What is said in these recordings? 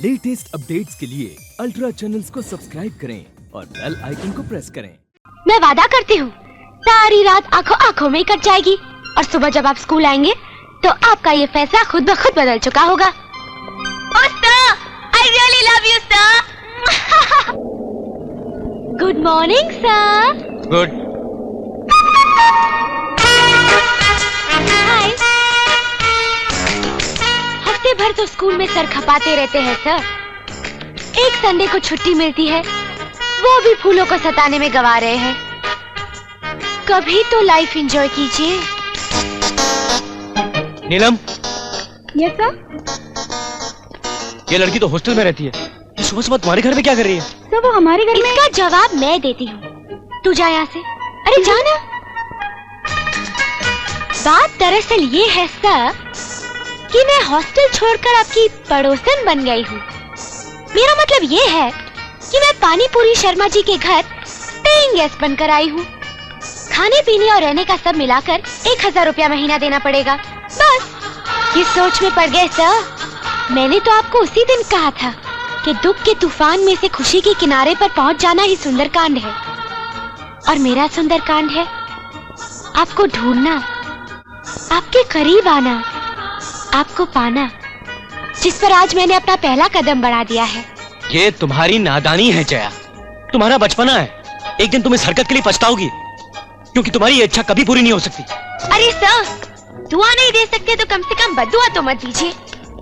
Latest updates के लिए ultra channels को सब्सक्राइब करें और बेल आइकन को प्रेस करें। मैं वादा करती हूँ सारी रात आंखों आंखों में कट जाएगी और सुबह जब आप स्कूल आएंगे तो आपका ये फैसला खुद ब खुद बदल चुका होगा। I really love you, sir. Good morning, sir. Good. Hi. हफ्ते भर तो स्कूल में सर खपाते रहते हैं सर। एक संडे को छुट्टी मिलती है, वो भी फूलों को सताने में गवा रहे हैं। कभी तो लाइफ एंजॉय कीजिए। नीलम। Yes sir. ये लड़की तो हॉस्टल में रहती है, ये सुबह सुबह तुम्हारे घर में क्या कर रही है? सर वो हमारे घर में। इसका जवाब मैं देती हूँ, तू जा यहाँ से। अरे जाना। बात दरअसल ये है सर कि मैं हॉस्टल छोड़कर आपकी पड़ोसन बन गई हूँ। मेरा मतलब ये है कि मैं पानीपुरी शर्मा जी के घर पेइंग गेस्ट बनकर आई हूँ। खाने पीने और रहने का सब मिलाकर 1000 रुपया महीना देना पड़ेगा। बस ये सोच में पड़ गए सर। मैंने तो आपको उसी दिन कहा था कि दुख के तूफान में से खुशी के किनारे पर पहुंच जाना ही सुंदरकांड है। और मेरा सुंदरकांड है आपको ढूंढना, आपके करीब आना, आपको पाना, जिस पर आज मैंने अपना पहला कदम बढ़ा दिया है। ये तुम्हारी नादानी है जया, तुम्हारा बचपना है। एक दिन तुम इस हरकत के लिए पछताओगी, क्योंकि तुम्हारी ये इच्छा कभी पूरी नहीं हो सकती। अरे सर, दुआ नहीं दे सकते तो कम से कम बद्दुआ तो मत दीजिए।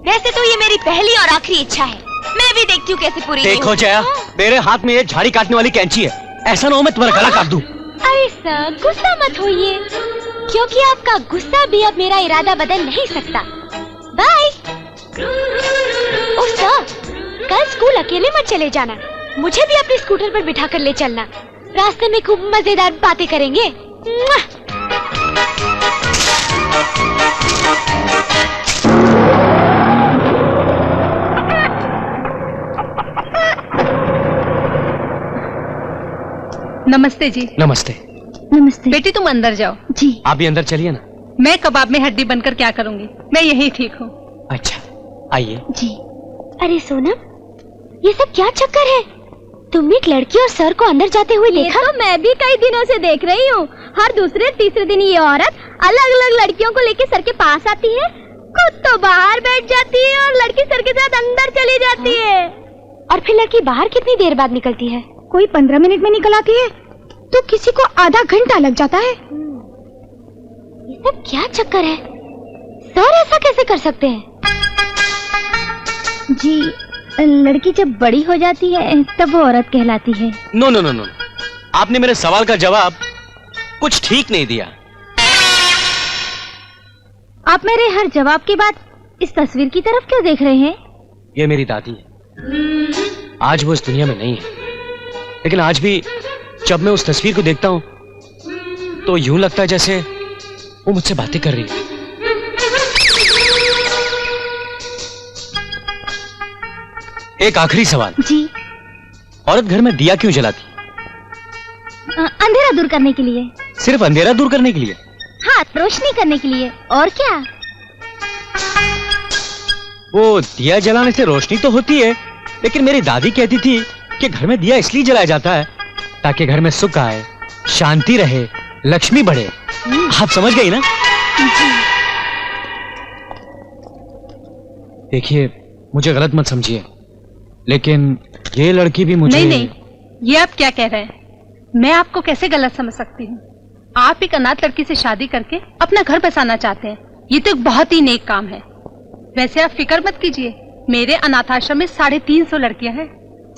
वैसे तो ये मेरी पहली और आखिरी इच्छा है, मैं भी देखती हूँ कैसे पूरी। देखो जया, मेरे हाथ में ये झाड़ी काटने वाली कैंची है, ऐसा ना हो मैं तुम्हारा गला काट दूं। अरे सर गुस्सा मत होइए, क्योंकि आपका गुस्सा भी अब मेरा इरादा बदल नहीं सकता। बाय। ओह सर, कल स्कूल अकेले मत चले जाना, मुझे भी अपने स्कूटर पर बिठा कर ले चलना। रास्ते में खूब मजेदार बातें करेंगे। नमस्ते जी। नमस्ते। नमस्ते बेटी तुम अंदर जाओ। जी। आप भी अंदर चलिए ना। मैं कबाब में हड्डी बनकर क्या करूंगी, मैं यही ठीक हूँ। अच्छा आइए। जी। अरे सोनम, ये सब क्या चक्कर है? तुमने एक लड़की और सर को अंदर जाते हुए देखा? तो मैं भी कई दिनों से देख रही हूँ। हर दूसरे तीसरे दिन ये औरत अलग अलग लड़कियों को लेकर सर के पास आती है, खुद तो बाहर बैठ जाती है और लड़की सर के साथ अंदर चली जाती है। और फिर लड़की बाहर कितनी देर बाद निकलती है? कोई 15 मिनट में निकल आती है तो किसी को आधा घंटा लग जाता है। ये सब क्या चक्कर है? सर ऐसा कैसे कर सकते हैं? जी, लड़की जब बड़ी हो जाती है तब वो औरत कहलाती है। नो नो नो नो, आपने मेरे सवाल का जवाब कुछ ठीक नहीं दिया। आप मेरे हर जवाब के बाद इस तस्वीर की तरफ क्यों देख रहे हैं? ये मेरी दादी है। आज वो इस दुनिया में नहीं है, लेकिन आज भी जब मैं उस तस्वीर को देखता हूं तो यूं लगता है जैसे वो मुझसे बातें कर रही है। एक आखिरी सवाल। जी। औरत घर में दिया क्यों जलाती? अंधेरा दूर करने के लिए। सिर्फ अंधेरा दूर करने के लिए? हाँ, रोशनी करने के लिए, और क्या? वो दिया जलाने से रोशनी तो होती है, लेकिन मेरी दादी कहती थी कि घर में दिया इसलिए जलाया जाता है ताकि घर में सुख आए, शांति रहे, लक्ष्मी बढ़े। आप समझ गई ना? देखिए, मुझे गलत मत समझिए, लेकिन ये लड़की भी मुझे। नहीं, ये आप क्या कह रहे हैं? मैं आपको कैसे गलत समझ सकती हूँ? आप एक अनाथ लड़की से शादी करके अपना घर बसाना चाहते हैं, ये तो एक बहुत ही नेक काम है। वैसे आप फिक्र मत कीजिए, मेरे अनाथाश्रम में 350 लड़कियां हैं।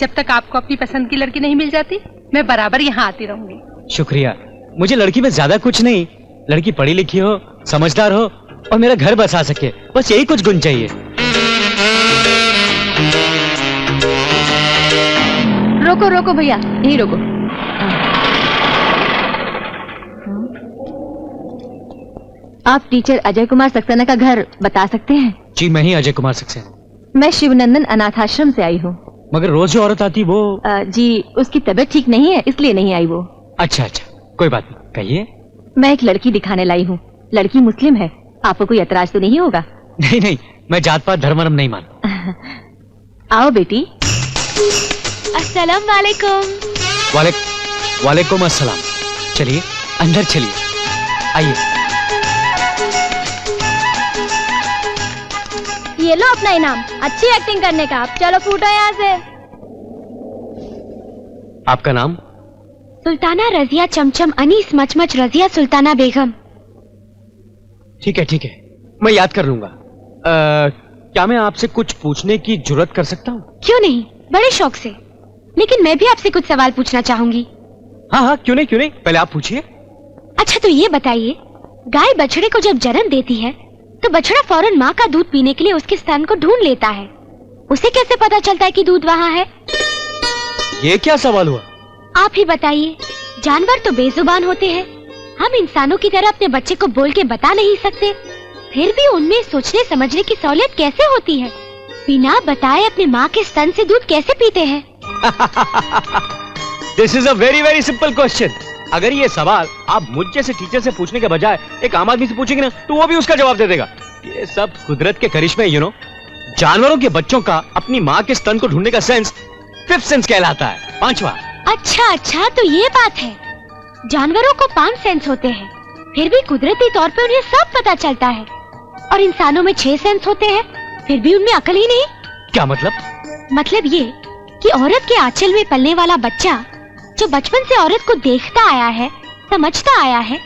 जब तक आपको अपनी पसंद की लड़की नहीं मिल जाती, मैं बराबर यहाँ आती रहूंगी। शुक्रिया। मुझे लड़की में ज्यादा कुछ नहीं, लड़की पढ़ी लिखी हो, समझदार हो और मेरा घर बसा सके, बस यही कुछ गुण चाहिए। रोको रोको भैया, यही रोको। आप टीचर अजय कुमार सक्सेना का घर बता सकते हैं? जी, मैं ही अजय कुमार सक्सेना। मैं शिवनंदन अनाथाश्रम से आई हूँ। मगर रोज जो औरत आती वो। जी, उसकी तबीयत ठीक नहीं है, इसलिए नहीं आई वो। अच्छा, कोई बात नहीं, कहिए। मैं एक लड़की दिखाने लाई हूँ, लड़की मुस्लिम है, आपको कोई एतराज तो नहीं होगा? नहीं, मैं जात पात धर्म वर्म नहीं मानता। आओ बेटी। अस्सलाम वालेकुम। वालेकुम अस्सलाम। चलिए अंदर चलिए, आइए। ये लो अपना इनाम, अच्छी एक्टिंग करने का। अब चलो फूटो यहाँ से। आपका नाम? सुल्ताना रजिया चमचम अनीस मचमच रजिया सुल्ताना बेगम। ठीक है, मैं याद कर लूंगा। क्या मैं आपसे कुछ पूछने की जुर्रत कर सकता हूँ? क्यों नहीं, बड़े शौक से। लेकिन मैं भी आपसे कुछ सवाल पूछना चाहूंगी। हाँ, क्यों नहीं, पहले आप पूछिए। अच्छा तो ये बताइए, गाय बछड़े को जब जन्म देती है तो बछड़ा फौरन माँ का दूध पीने के लिए उसके स्तन को ढूंढ लेता है। उसे कैसे पता चलता है कि दूध वहाँ है? ये क्या सवाल हुआ? आप ही बताइए। जानवर तो बेजुबान होते हैं, हम इंसानों की तरह अपने बच्चे को बोल के बता नहीं सकते, फिर भी उनमें सोचने समझने की सहूलियत कैसे होती है? बिना बताए अपने माँ के स्तन से दूध कैसे पीते हैं? This is a very very simple question. अगर ये सवाल आप मुझ जैसे टीचर से पूछने के बजाय एक आम आदमी से पूछेंगे ना, तो वो भी उसका जवाब दे देगा। ये सब कुदरत के करिश्मे, यू नो। जानवरों के बच्चों का अपनी माँ के स्तन को ढूंढने का सेंस फिफ्थ सेंस कहलाता है, पांचवा। अच्छा तो ये बात है। जानवरों को 5 सेंस होते हैं, फिर भी कुदरती तौर पे उन्हें सब पता चलता है। और इंसानों में 6 सेंस होते हैं, फिर भी उनमें अकल ही नहीं। क्या मतलब? मतलब ये कि औरत के आंचल में पलने वाला बच्चा जो बचपन से औरत को देखता आया है, समझता आया है,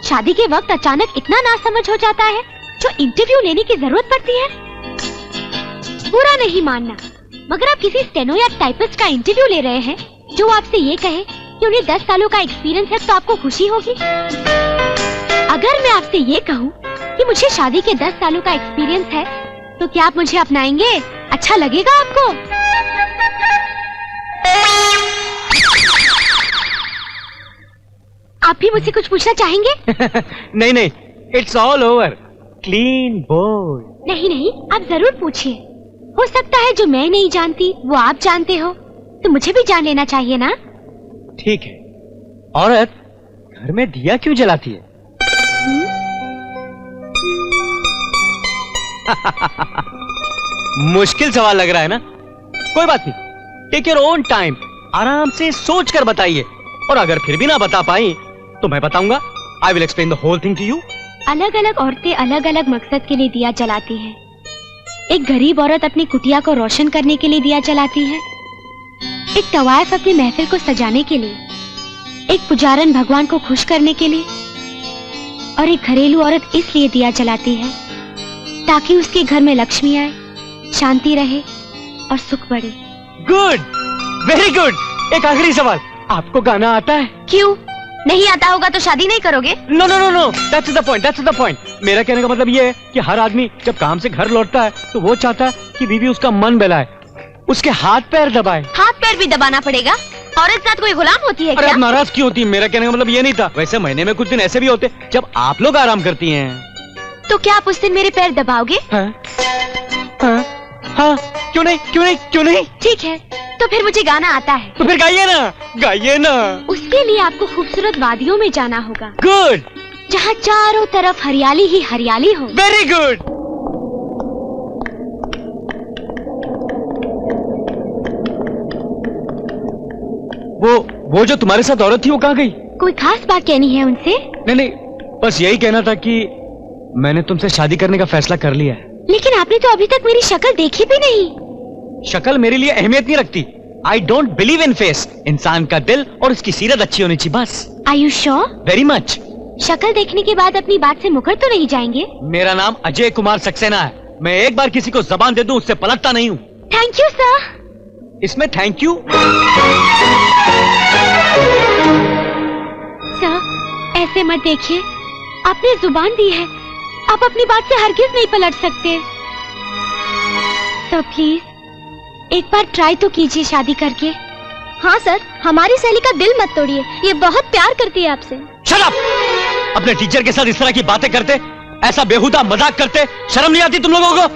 शादी के वक्त अचानक इतना नासमझ हो जाता है जो इंटरव्यू लेने की जरूरत पड़ती है। बुरा नहीं मानना, मगर आप किसी स्टेनो या टाइपिस्ट का इंटरव्यू ले रहे हैं जो आपसे ये कहे कि उन्हें 10 सालों का एक्सपीरियंस है, तो आपको खुशी होगी। अगर मैं आपसे ये कहूँ कि मुझे शादी के 10 सालों का एक्सपीरियंस है, तो क्या आप मुझे अपनाएंगे? अच्छा लगेगा आपको? आप भी मुझसे कुछ पूछना चाहेंगे? नहीं, it's all over. Clean bowled. नहीं, आप जरूर पूछिए। हो सकता है जो मैं नहीं जानती वो आप जानते हो, तो मुझे भी जान लेना चाहिए ना। ठीक है। औरत घर में दिया क्यों जलाती है? मुश्किल सवाल लग रहा है ना? कोई बात नहीं, टेक योर ओन टाइम, आराम से सोच कर बताइए। और अगर फिर भी ना बता पाई तो मैं बताऊंगा। I will explain the whole thing to you. अलग अलग औरतें अलग अलग मकसद के लिए दिया जलाती हैं। एक गरीब औरत अपनी कुटिया को रोशन करने के लिए दिया जलाती है, एक तवायफ अपनी महफिल को सजाने के लिए, एक पुजारन भगवान को खुश करने के लिए, और एक घरेलू औरत इसलिए दिया जलाती है ताकि उसके घर में लक्ष्मी आए, शांति रहे और सुख बढ़े। Good, very good. एक आखिरी सवाल, आपको गाना आता है? क्यों नहीं आता होगा तो शादी नहीं करोगे? No, that's the point. मेरा कहने का मतलब ये है कि हर आदमी जब काम से घर लौटता है तो वो चाहता है कि बीवी उसका मन बहलाए, उसके हाथ पैर दबाए। हाथ पैर भी दबाना पड़ेगा? औरत साथ कोई गुलाम होती है अरे क्या? आप नाराज क्यों होती है? मेरा कहने का मतलब ये नहीं था। वैसे महीने में कुछ दिन ऐसे भी होते जब आप लोग आराम करती हैं। तो क्या आप उस दिन मेरे पैर दबाओगे? हाँ, क्यों नहीं? ठीक है, तो फिर मुझे गाना आता है। तो फिर गाइए ना। उसके लिए आपको खूबसूरत वादियों में जाना होगा। गुड। जहाँ चारों तरफ हरियाली ही हरियाली हो। Very good. वो जो तुम्हारे साथ औरत थी वो कहाँ गई? कोई खास बात कहनी है उनसे? नहीं, बस यही कहना था कि मैंने तुमसे शादी करने का फैसला कर लिया है। लेकिन आपने तो अभी तक मेरी शक्ल देखी भी नहीं। शक्ल मेरे लिए अहमियत नहीं रखती। I don't believe in face. इंसान का दिल और उसकी सीरत अच्छी होनी चाहिए, बस। Are you sure? Very much. शक्ल देखने के बाद अपनी बात से मुकर तो नहीं जाएंगे? मेरा नाम अजय कुमार सक्सेना है। मैं एक बार किसी को जबान दे दूं उससे पलटता नहीं हूँ। Thank you sir. इसमें थैंक यू? सर ऐसे मत देखिए, आपने जुबान दी है, आप अपनी बात से हरगिज नहीं पलट सकते। सर प्लीज एक बार ट्राई तो कीजिए शादी करके। हाँ सर, हमारी सहेली का दिल मत तोड़िए, ये बहुत प्यार करती है आपसे। Shut up! अपने टीचर के साथ इस तरह की बातें करते, ऐसा बेहुदा मजाक करते, शर्म नहीं आती तुम लोगों को?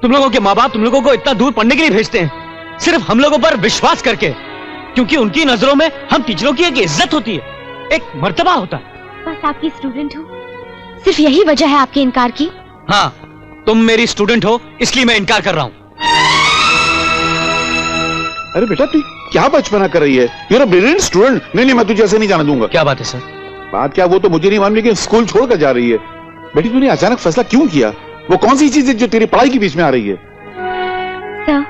तुम लोगों के माँ बाप तुम लोगों को इतना दूर पढ़ने के लिए भेजते हैं सिर्फ हम लोगों पर विश्वास करके, क्योंकि उनकी नजरों में हम टीचरों की एक इज्जत होती है, एक मर्तबा होता है। बस आपकी स्टूडेंट हूँ, सिर्फ यही वजह है आपके इनकार की? हाँ, तुम मेरी स्टूडेंट हो इसलिए मैं इनकार कर रहा हूँ। अरे बेटा तू क्या बचपना कर रही है? You are a brilliant student. नहीं मैं तुझे ऐसे नहीं जाने दूंगा। क्या बात है सर? बात क्या वो तो मुझे नहीं मालूम, लेकिन स्कूल छोड़कर जा रही है। बेटी तूने अचानक फैसला क्यों किया? वो कौन सी चीज है जो तेरी पढ़ाई के बीच में आ रही है? सर,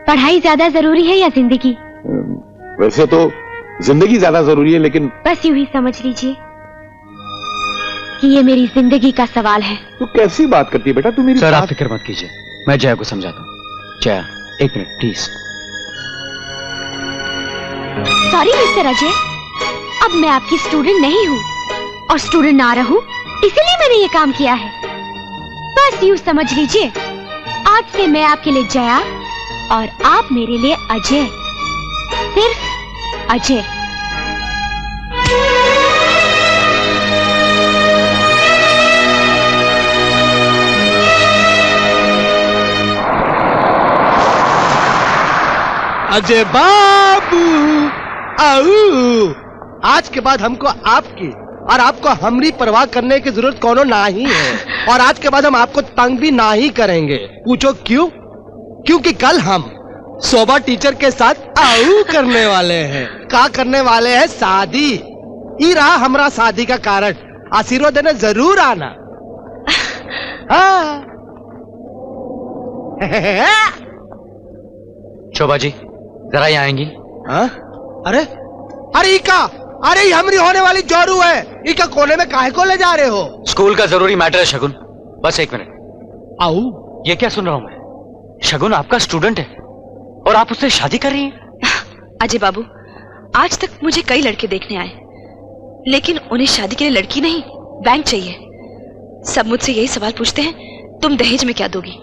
पढ़ाई ज्यादा जरूरी है या जिंदगी? वैसे तो जिंदगी ज्यादा जरूरी है, लेकिन बस यूं ही समझ लीजिए कि ये मेरी जिंदगी का सवाल है। तू कैसी बात करती है बेटा? तू मेरी सर आप बात- फिक्र मत कीजिए, मैं जया को समझाता हूँ। जया एक minute please. Sorry mister Ajay, अब मैं आपकी स्टूडेंट नहीं हूँ और स्टूडेंट ना रहूं, इसीलिए मैंने ये काम किया है। बस यूं समझ लीजिए, आज से मैं आपके लिए जया और आप मेरे लिए अजय, सिर्फ अजय। अजय बाबू आओ, आज के बाद हमको आपकी और आपको हमरी परवाह करने की जरूरत कोनो नहीं है, और आज के बाद हम आपको तंग भी नहीं करेंगे। पूछो क्यों? क्योंकि कल हम शोभा टीचर के साथ आऊ करने वाले हैं। क्या करने वाले हैं? शादी। ये रहा हमारा शादी का कारण। आशीर्वाद देने जरूर आना। हाँ। शोभा जी जरा यहाँ आएंगी? हाँ? अरे अरे इका, अरे ये हमरी होने वाली जोरू है। इका कोने में काहे को ले जा रहे हो? स्कूल का जरूरी मैटर है शगुन, बस एक मिनट। आओ। ये क्या सुन रहा हूँ मैं? शगुन आपका स्टूडेंट है और आप उससे शादी कर रही हैं? अजय बाबू, आज तक मुझे कई लड़के देखने आए, लेकिन उन्हें शादी के लिए लड़की नहीं, बैंक चाहिए। सब मुझसे यही सवाल पूछते हैं, तुम दहेज में क्या दोगी?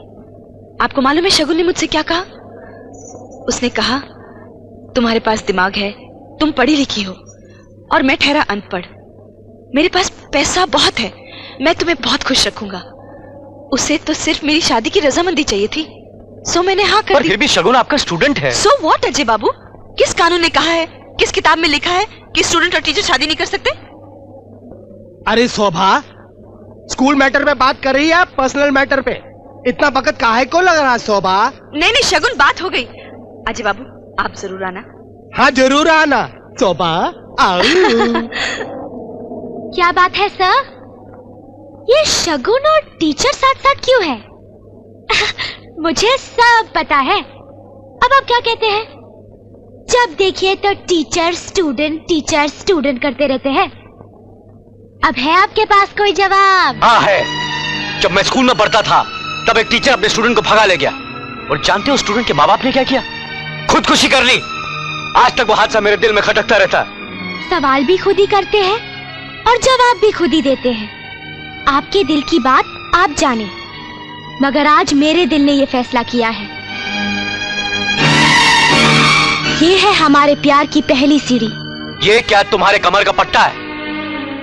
आपको मालूम है शगुन ने मुझसे क्या कहा? उसने कहा, तुम्हारे पास दिमाग है, तुम पढ़ी लिखी हो और मैं ठहरा अनपढ़। मेरे पास पैसा बहुत है, मैं तुम्हें बहुत खुश रखूंगा। उसे तो सिर्फ मेरी शादी की रजामंदी चाहिए थी, सो मैंने हाँ कर दी। फिर भी शगुन आपका स्टूडेंट है। सो व्हाट अजय बाबू? किस कानून ने कहा है, किस किताब में लिखा है कि स्टूडेंट और टीचर शादी नहीं कर सकते? अरे शोभा, स्कूल मैटर पे बात कर रही है, पर्सनल मैटर पे इतना वक्त काहे को लग रहा है शोभा? नहीं नहीं शगुन, बात हो गई। अजय बाबू आप जरूर आना। हाँ जरूर आना शोभा। आओ। क्या बात है सर? ये शगुन और टीचर साथ साथ क्यों है? मुझे सब पता है। अब आप क्या कहते हैं? जब देखिए तो टीचर स्टूडेंट करते रहते हैं। अब है आपके पास कोई जवाब? हाँ है। जब मैं स्कूल में पढ़ता था तब एक टीचर अपने स्टूडेंट को भगा ले गया, और जानते हो स्टूडेंट के माँ बाप ने क्या किया? खुदकुशी कर ली। आज तक वो हादसा मेरे दिल में खटकता रहता है। सवाल भी खुद ही करते हैं और जवाब भी खुद ही देते हैं। आपके दिल की बात आप जाने, मगर आज मेरे दिल ने ये फैसला किया है। ये है हमारे प्यार की पहली सीढ़ी। ये क्या तुम्हारे कमर का पट्टा है?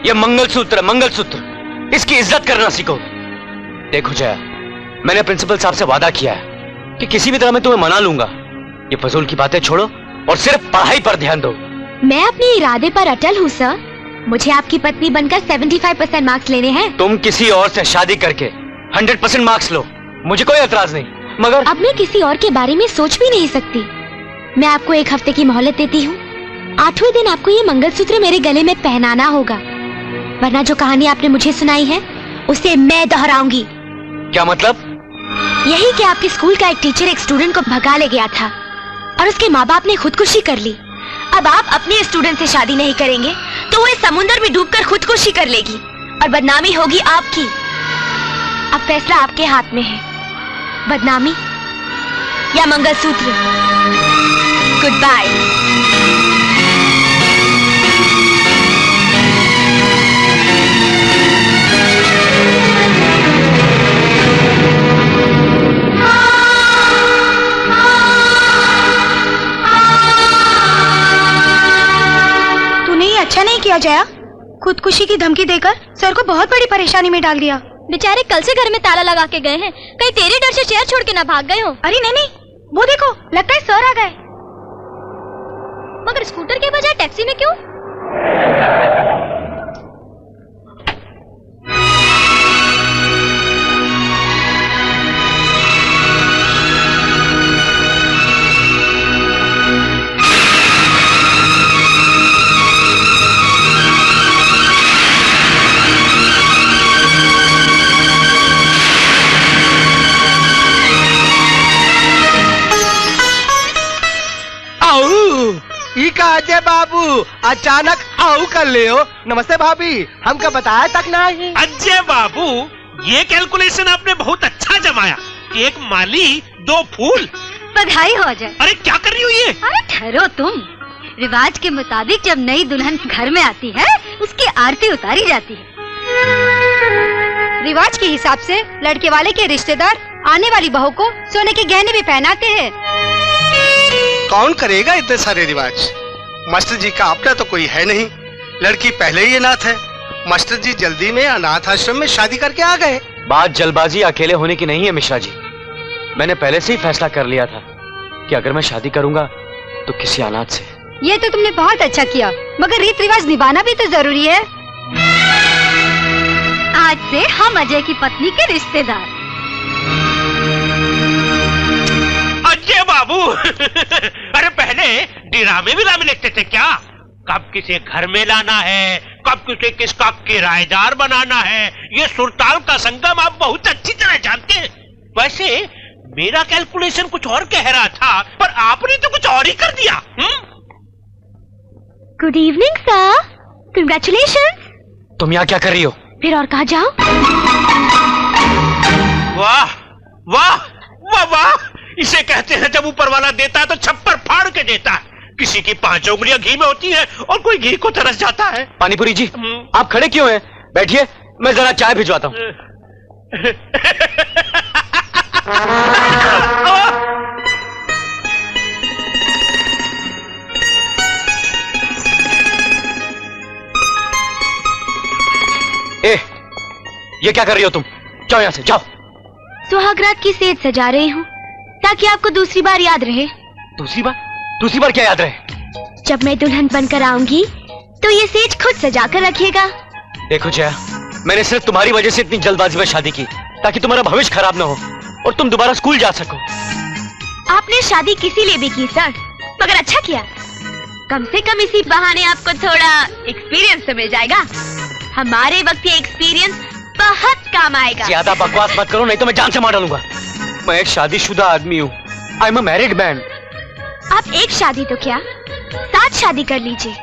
ये मंगलसूत्र है, मंगलसूत्र। इसकी इज्जत करना सीखो। देखो जया, मैंने प्रिंसिपल साहब से वादा किया है कि किसी भी तरह मैं तुम्हें मना लूंगा। ये फजूल की बातें छोड़ो और सिर्फ पढ़ाई पर ध्यान दो। मैं अपने इरादे पर अटल हूँ सर। मुझे आपकी पत्नी बनकर 75% मार्क्स लेने हैं। तुम किसी और से शादी करके 100% मार्क्स लो, मुझे कोई एतराज नहीं, मगर अब मैं किसी और के बारे में सोच भी नहीं सकती। मैं आपको 1 हफ्ते की मोहलत देती हूँ। 8वें दिन आपको ये मंगलसूत्र मेरे गले में पहनाना होगा, वरना जो कहानी आपने मुझे सुनाई है उसे मैं दोहराऊंगी। क्या मतलब? यही कि आपके स्कूल का एक टीचर एक स्टूडेंट को भगा ले गया था और उसके माँ बाप ने खुदकुशी कर ली। अब आप अपने स्टूडेंट से शादी नहीं करेंगे तो वो इस समुद्र में डूबकर खुदकुशी कर लेगी और बदनामी होगी आपकी। अब फैसला आपके हाथ में है, बदनामी या मंगलसूत्र। Good bye. अच्छा नहीं किया जया, खुदकुशी की धमकी देकर सर को बहुत बड़ी परेशानी में डाल दिया। बेचारे कल से घर में ताला लगा के गए हैं, कहीं तेरे डर से शहर छोड़ के ना भाग गए हो। अरे नहीं नहीं, वो देखो लगता है सर आ गए। मगर स्कूटर के बजाय टैक्सी में क्यों? ई का अजय बाबू अचानक आऊ कर ले हो। नमस्ते भाभी, हमका बताया तक नहीं। अजय बाबू, ये कैलकुलेशन आपने बहुत अच्छा जमाया। एक माली, 2 फूल। बधाई हो जाए। अरे क्या कर रही हो ये? अरे ठहरो तुम। रिवाज के मुताबिक जब नई दुल्हन घर में आती है, उसकी आरती उतारी जाती है। रिवाज के हिसाब से लड़के वाले के रिश्तेदार आने वाली बहू को सोने के गहने भी पहनाते हैं। कौन करेगा इतने सारे रिवाज? मास्टर जी का अपना तो कोई है नहीं। लड़की पहले ही अनाथ है। मास्टर जी जल्दी में अनाथ आश्रम में शादी करके आ गए। बात जल्दबाजी अकेले होने की नहीं है मिश्रा जी। मैंने पहले से ही फैसला कर लिया था कि अगर मैं शादी करूंगा तो किसी अनाथ से। ये तो तुमने बहुत अच्छा किया, मगर रीत रिवाज निभाना भी तो जरूरी है। आज से हम अजय की पत्नी के रिश्तेदार। अजय बाबू अरे पहले ड्रामे भी लामे लिखते थे क्या? कब किसे घर में लाना है, कब किसे किसका किराएदार बनाना है, ये सुरताल का संगम आप बहुत अच्छी तरह जानते हैं। वैसे मेरा कैलकुलेशन कुछ और कह रहा था, पर आपने तो कुछ और ही कर दिया। Good evening sir, congratulations. तुम यहाँ क्या कर रही हो? फिर और कहाँ जाओ? वाह वाह वाह वाह, इसे कहते हैं जब ऊपर वाला देता है तो छप्पर फाड़ के देता है। किसी की 5 उंगलियां घी में होती है और कोई घी को तरस जाता है। पानीपुरी जी, आप खड़े क्यों हैं? बैठिए, मैं जरा चाय भिजवाता हूँ। ए, ये क्या कर रही हो तुम? जाओ यहाँ से, जाओ। सुहागरात की सेज सजा रही हूँ ताकि आपको दूसरी बार याद रहे। दूसरी बार? दूसरी बार क्या याद रहे? जब मैं दुल्हन बनकर आऊंगी तो ये सेज खुद सजा कर रखिएगा। देखो जया, मैंने सिर्फ तुम्हारी वजह से इतनी जल्दबाजी में शादी की ताकि तुम्हारा भविष्य खराब ना हो और तुम दोबारा स्कूल जा सको। आपने शादी किसी लिए भी की सर, मगर अच्छा किया। कम से कम इसी बहाने आपको थोड़ा एक्सपीरियंस तो मिल जाएगा। हमारे वक्त ये एक्सपीरियंस बहुत काम आएगा। ज्यादा बकवास मत करो, नहीं तो मैं जान से मार डालूंगा। मैं एक शादीशुदा आदमी हूँ। I am a married man. आप एक शादी तो क्या, 7 शादी कर लीजिए।